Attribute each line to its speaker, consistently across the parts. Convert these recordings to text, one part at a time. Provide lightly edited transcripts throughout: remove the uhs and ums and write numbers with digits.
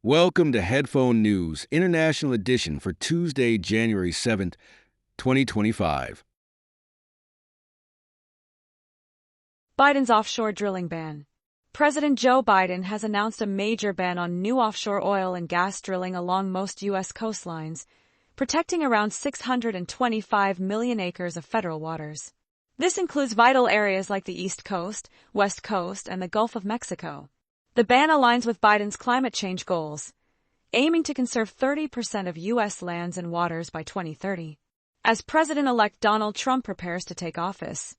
Speaker 1: Welcome to Headphone News, International Edition for Tuesday, January 7th, 2025.
Speaker 2: Biden's offshore drilling ban. President Joe Biden has announced a major ban on new offshore oil and gas drilling along most U.S. coastlines, protecting around 625 million acres of federal waters. This includes vital areas like the East Coast, West Coast, and the Gulf of Mexico. The ban aligns with Biden's climate change goals, aiming to conserve 30% of U.S. lands and waters by 2030. As President-elect Donald Trump prepares to take office,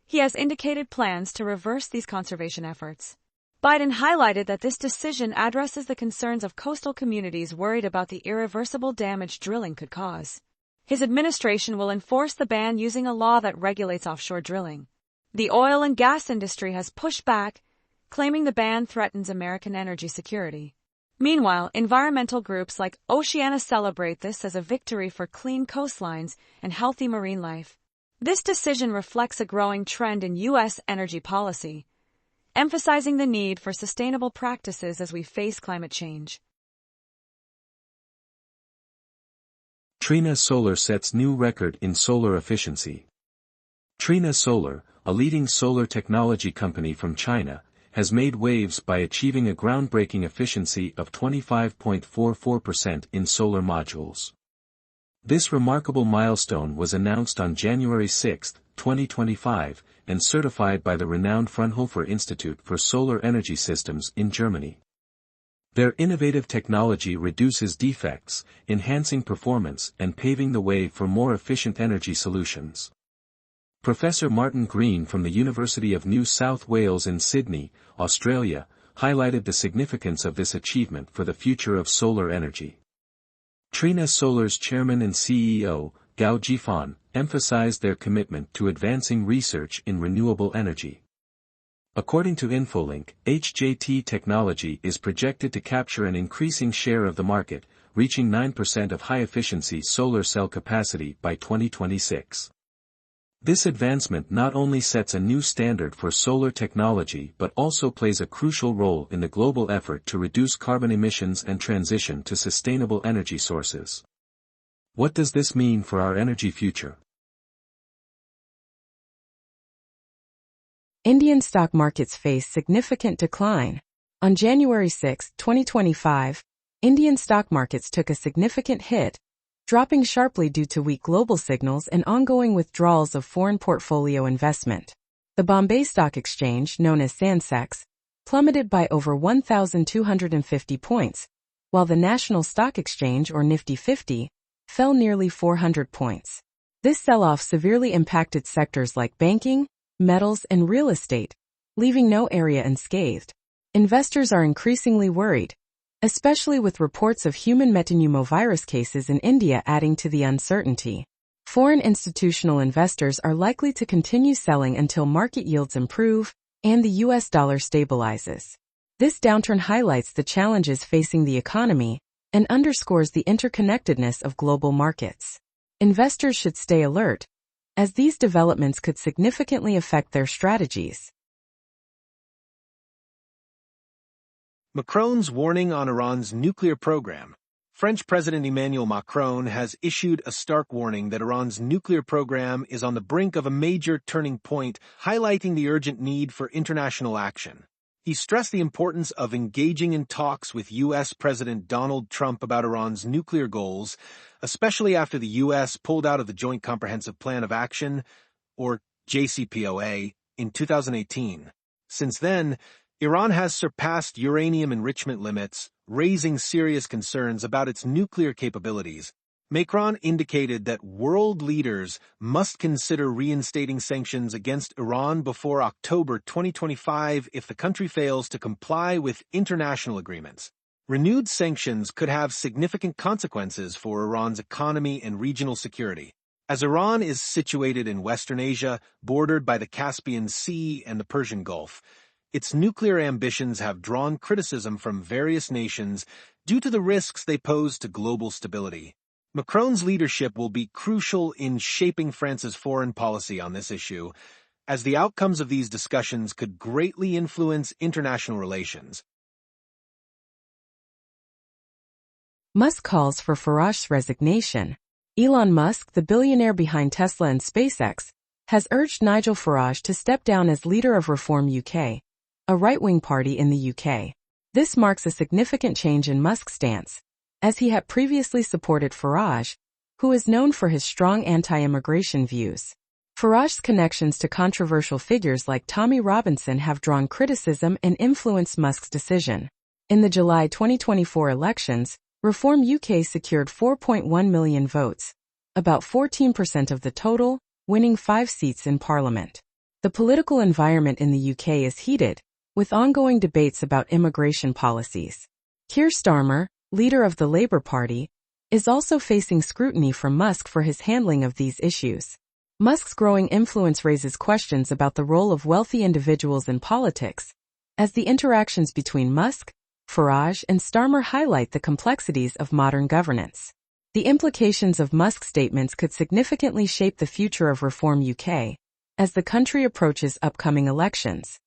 Speaker 2: he has indicated plans to reverse these conservation efforts. Biden highlighted that this decision addresses the concerns of coastal communities worried about the irreversible damage drilling could cause. His administration will enforce the ban using a law that regulates offshore drilling. The oil and gas industry has pushed back, claiming the ban threatens American energy security. Meanwhile, environmental groups like Oceana celebrate this as a victory for clean coastlines and healthy marine life. This decision reflects a growing trend in U.S. energy policy, emphasizing the need for sustainable practices as we face climate change.
Speaker 3: Trina Solar sets new record in solar efficiency. Trina Solar, a leading solar technology company from China, has made waves by achieving a groundbreaking efficiency of 25.44% in solar modules. This remarkable milestone was announced on January 6, 2025, and certified by the renowned Fraunhofer Institute for Solar Energy Systems in Germany. Their innovative technology reduces defects, enhancing performance and paving the way for more efficient energy solutions. Professor Martin Green from the University of New South Wales in Sydney, Australia, highlighted the significance of this achievement for the future of solar energy. Trina Solar's chairman and CEO, Gao Jifan, emphasized their commitment to advancing research in renewable energy. According to InfoLink, HJT technology is projected to capture an increasing share of the market, reaching 9% of high-efficiency solar cell capacity by 2026. This advancement not only sets a new standard for solar technology but also plays a crucial role in the global effort to reduce carbon emissions and transition to sustainable energy sources. What does this mean for our energy future?
Speaker 4: Indian stock markets face significant decline. On January 6, 2025, Indian stock markets took a significant hit, dropping sharply due to weak global signals and ongoing withdrawals of foreign portfolio investment. The Bombay Stock Exchange, known as Sensex, plummeted by over 1,250 points, while the National Stock Exchange, or Nifty 50, fell nearly 400 points. This sell-off severely impacted sectors like banking, metals, and real estate, leaving no area unscathed. Investors are increasingly worried, especially with reports of human metapneumovirus cases in India adding to the uncertainty. Foreign institutional investors are likely to continue selling until market yields improve and the U.S. dollar stabilizes. This downturn highlights the challenges facing the economy and underscores the interconnectedness of global markets. Investors should stay alert, as these developments could significantly affect their strategies.
Speaker 5: Macron's warning on Iran's nuclear program. French President Emmanuel Macron has issued a stark warning that Iran's nuclear program is on the brink of a major turning point, highlighting the urgent need for international action. He stressed the importance of engaging in talks with U.S. President Donald Trump about Iran's nuclear goals, especially after the U.S. pulled out of the Joint Comprehensive Plan of Action, or JCPOA, in 2018. Since then, Iran has surpassed uranium enrichment limits, raising serious concerns about its nuclear capabilities. Macron indicated that world leaders must consider reinstating sanctions against Iran before October 2025 if the country fails to comply with international agreements. Renewed sanctions could have significant consequences for Iran's economy and regional security. As Iran is situated in Western Asia, bordered by the Caspian Sea and the Persian Gulf, its nuclear ambitions have drawn criticism from various nations due to the risks they pose to global stability. Macron's leadership will be crucial in shaping France's foreign policy on this issue, as the outcomes of these discussions could greatly influence international relations.
Speaker 4: Musk calls for Farage's resignation. Elon Musk, the billionaire behind Tesla and SpaceX, has urged Nigel Farage to step down as leader of Reform UK, a right-wing party in the UK. This marks a significant change in Musk's stance, as he had previously supported Farage, who is known for his strong anti-immigration views. Farage's connections to controversial figures like Tommy Robinson have drawn criticism and influenced Musk's decision. In the July 2024 elections, Reform UK secured 4.1 million votes, about 14% of the total, winning 5 seats in Parliament. The political environment in the UK is heated, with ongoing debates about immigration policies. Keir Starmer, leader of the Labour Party, is also facing scrutiny from Musk for his handling of these issues. Musk's growing influence raises questions about the role of wealthy individuals in politics, as the interactions between Musk, Farage, and Starmer highlight the complexities of modern governance. The implications of Musk's statements could significantly shape the future of Reform UK, as the country approaches upcoming elections.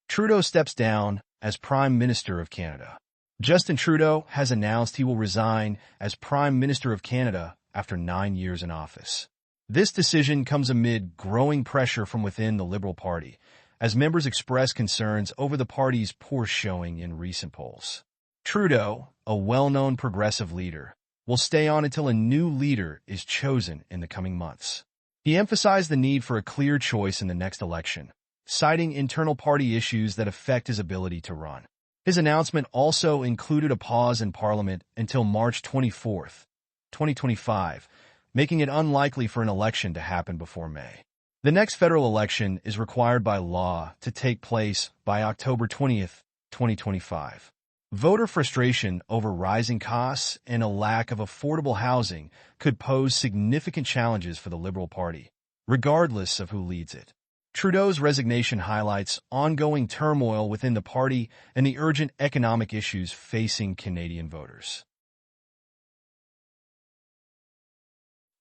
Speaker 6: Trudeau steps down as Prime Minister of Canada. Justin Trudeau has announced he will resign as Prime Minister of Canada after 9 years in office. This decision comes amid growing pressure from within the Liberal Party, as members express concerns over the party's poor showing in recent polls. Trudeau, a well-known progressive leader, will stay on until a new leader is chosen in the coming months. He emphasized the need for a clear choice in the next election, citing internal party issues that affect his ability to run. His announcement also included a pause in Parliament until March 24th, 2025, making it unlikely for an election to happen before May. The next federal election is required by law to take place by October 20th, 2025. Voter frustration over rising costs and a lack of affordable housing could pose significant challenges for the Liberal Party, regardless of who leads it. Trudeau's resignation highlights ongoing turmoil within the party and the urgent economic issues facing Canadian voters.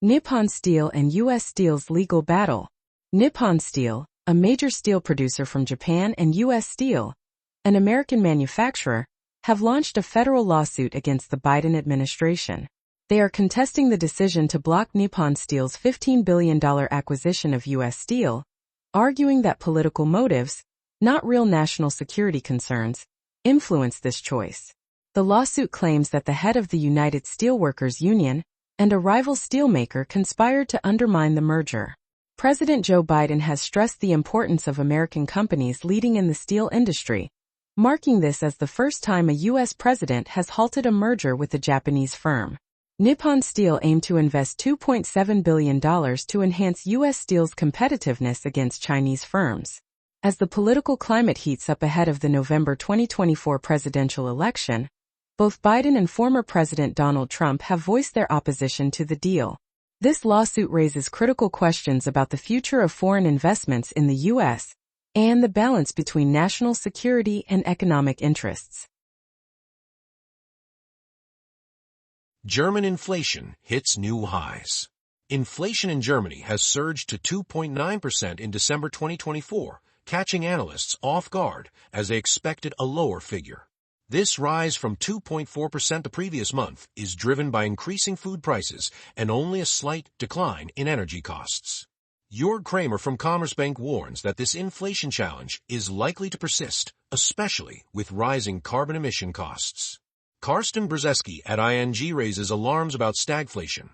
Speaker 4: Nippon Steel and U.S. Steel's legal battle. Nippon Steel, a major steel producer from Japan, and U.S. Steel, an American manufacturer, have launched a federal lawsuit against the Biden administration. They are contesting the decision to block Nippon Steel's $15 billion acquisition of U.S. Steel, arguing that political motives, not real national security concerns, influenced this choice. The lawsuit claims that the head of the United Steelworkers Union and a rival steelmaker conspired to undermine the merger. President Joe Biden has stressed the importance of American companies leading in the steel industry, marking this as the first time a U.S. president has halted a merger with a Japanese firm. Nippon Steel aimed to invest $2.7 billion to enhance U.S. Steel's competitiveness against Chinese firms. As the political climate heats up ahead of the November 2024 presidential election, both Biden and former President Donald Trump have voiced their opposition to the deal. This lawsuit raises critical questions about the future of foreign investments in the U.S. and the balance between national security and economic interests.
Speaker 7: German inflation hits new highs. Inflation in Germany has surged to 2.9% in December 2024, catching analysts off guard as they expected a lower figure. This rise from 2.4% the previous month is driven by increasing food prices and only a slight decline in energy costs. Jörg Kramer from Commerzbank warns that this inflation challenge is likely to persist, especially with rising carbon emission costs. Karsten Brzeski at ING raises alarms about stagflation,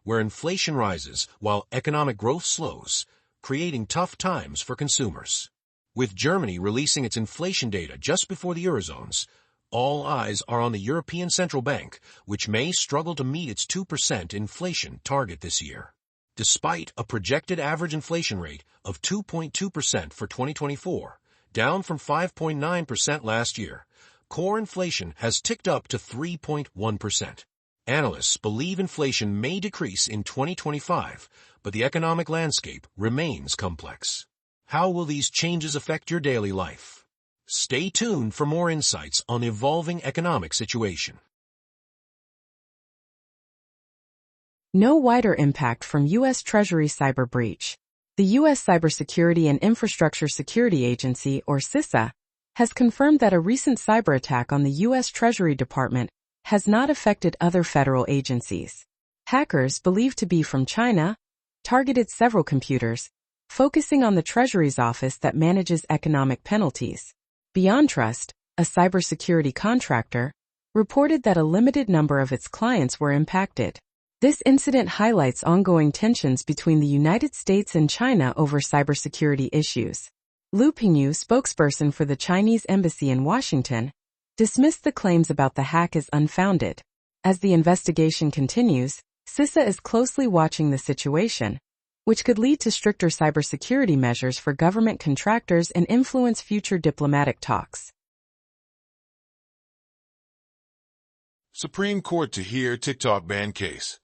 Speaker 7: where inflation rises while economic growth slows, creating tough times for consumers. With Germany releasing its inflation data just before the Eurozone's, all eyes are on the European Central Bank, which may struggle to meet its 2% inflation target this year. Despite a projected average inflation rate of 2.2% for 2024, down from 5.9% last year, core inflation has ticked up to 3.1%. Analysts believe inflation may decrease in 2025, but the economic landscape remains complex. How will these changes affect your daily life? Stay tuned for more insights on the evolving economic situation.
Speaker 4: No wider impact from U.S. Treasury cyber breach. The U.S. Cybersecurity and Infrastructure Security Agency, or CISA, has confirmed that a recent cyber attack on the U.S. Treasury Department has not affected other federal agencies. Hackers, believed to be from China, targeted several computers, focusing on the Treasury's office that manages economic penalties. Beyond Trust, a cybersecurity contractor, reported that a limited number of its clients were impacted. This incident highlights ongoing tensions between the United States and China over cybersecurity issues. Lu Pingyu, spokesperson for the Chinese embassy in Washington, dismissed the claims about the hack as unfounded. As the investigation continues, CISA is closely watching the situation, which could lead to stricter cybersecurity measures for government contractors and influence future diplomatic talks.
Speaker 8: Supreme Court to hear TikTok ban case.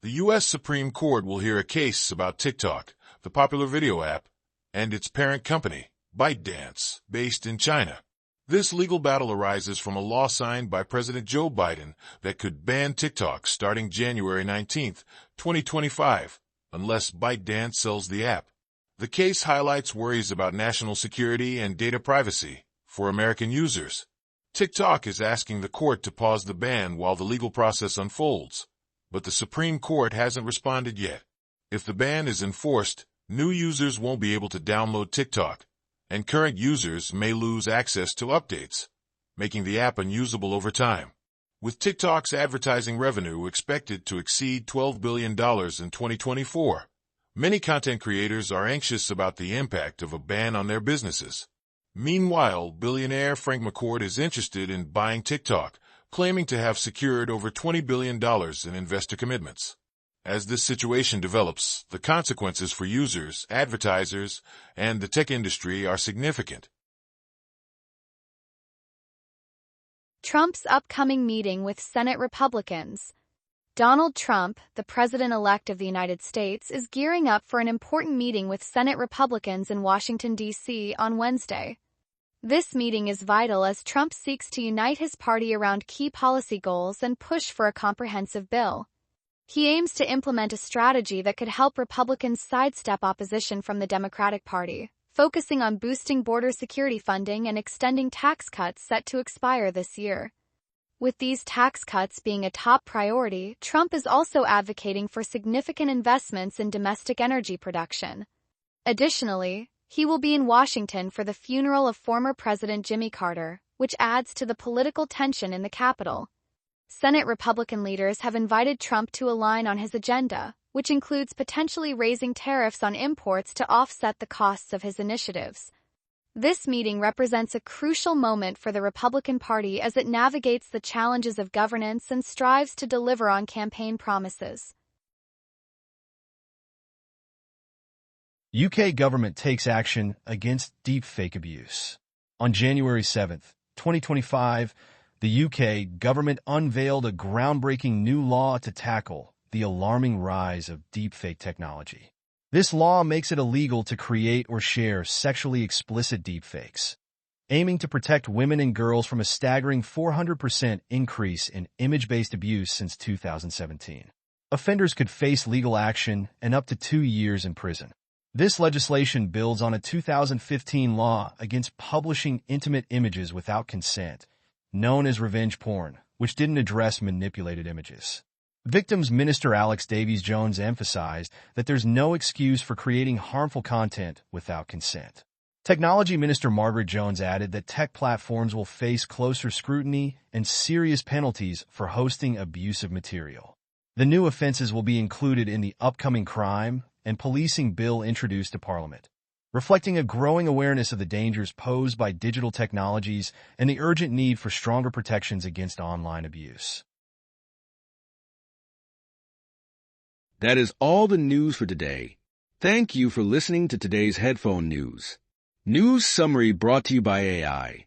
Speaker 8: The U.S. Supreme Court will hear a case about TikTok, the popular video app, and its parent company, ByteDance, based in China. This legal battle arises from a law signed by President Joe Biden that could ban TikTok starting January 19, 2025, unless ByteDance sells the app. The case highlights worries about national security and data privacy for American users. TikTok is asking the court to pause the ban while the legal process unfolds, but the Supreme Court hasn't responded yet. If the ban is enforced, new users won't be able to download TikTok, and current users may lose access to updates, making the app unusable over time. With TikTok's advertising revenue expected to exceed $12 billion in 2024, many content creators are anxious about the impact of a ban on their businesses. Meanwhile, billionaire Frank McCourt is interested in buying TikTok, claiming to have secured over $20 billion in investor commitments. As this situation develops, the consequences for users, advertisers, and the tech industry are significant.
Speaker 9: Trump's upcoming meeting with Senate Republicans. Donald Trump, the president-elect of the United States, is gearing up for an important meeting with Senate Republicans in Washington, D.C. on Wednesday. This meeting is vital as Trump seeks to unite his party around key policy goals and push for a comprehensive bill. He aims to implement a strategy that could help Republicans sidestep opposition from the Democratic Party, focusing on boosting border security funding and extending tax cuts set to expire this year. With these tax cuts being a top priority, Trump is also advocating for significant investments in domestic energy production. Additionally, he will be in Washington for the funeral of former President Jimmy Carter, which adds to the political tension in the Capitol. Senate Republican leaders have invited Trump to align on his agenda, which includes potentially raising tariffs on imports to offset the costs of his initiatives. This meeting represents a crucial moment for the Republican Party as it navigates the challenges of governance and strives to deliver on campaign promises.
Speaker 6: UK government takes action against deepfake abuse. On January 7, 2025, the UK government unveiled a groundbreaking new law to tackle the alarming rise of deepfake technology. This law makes it illegal to create or share sexually explicit deepfakes, aiming to protect women and girls from a staggering 400% increase in image-based abuse since 2017. Offenders could face legal action and up to 2 years in prison. This legislation builds on a 2015 law against publishing intimate images without consent, known as revenge porn, which didn't address manipulated images. Victims Minister Alex Davies-Jones emphasized that there's no excuse for creating harmful content without consent. Technology Minister Margaret Jones added that tech platforms will face closer scrutiny and serious penalties for hosting abusive material. The new offenses will be included in the upcoming crime and policing bill introduced to Parliament, reflecting a growing awareness of the dangers posed by digital technologies and the urgent need for stronger protections against online abuse.
Speaker 1: That is all the news for today. Thank you for listening to today's headphone news. News summary brought to you by AI.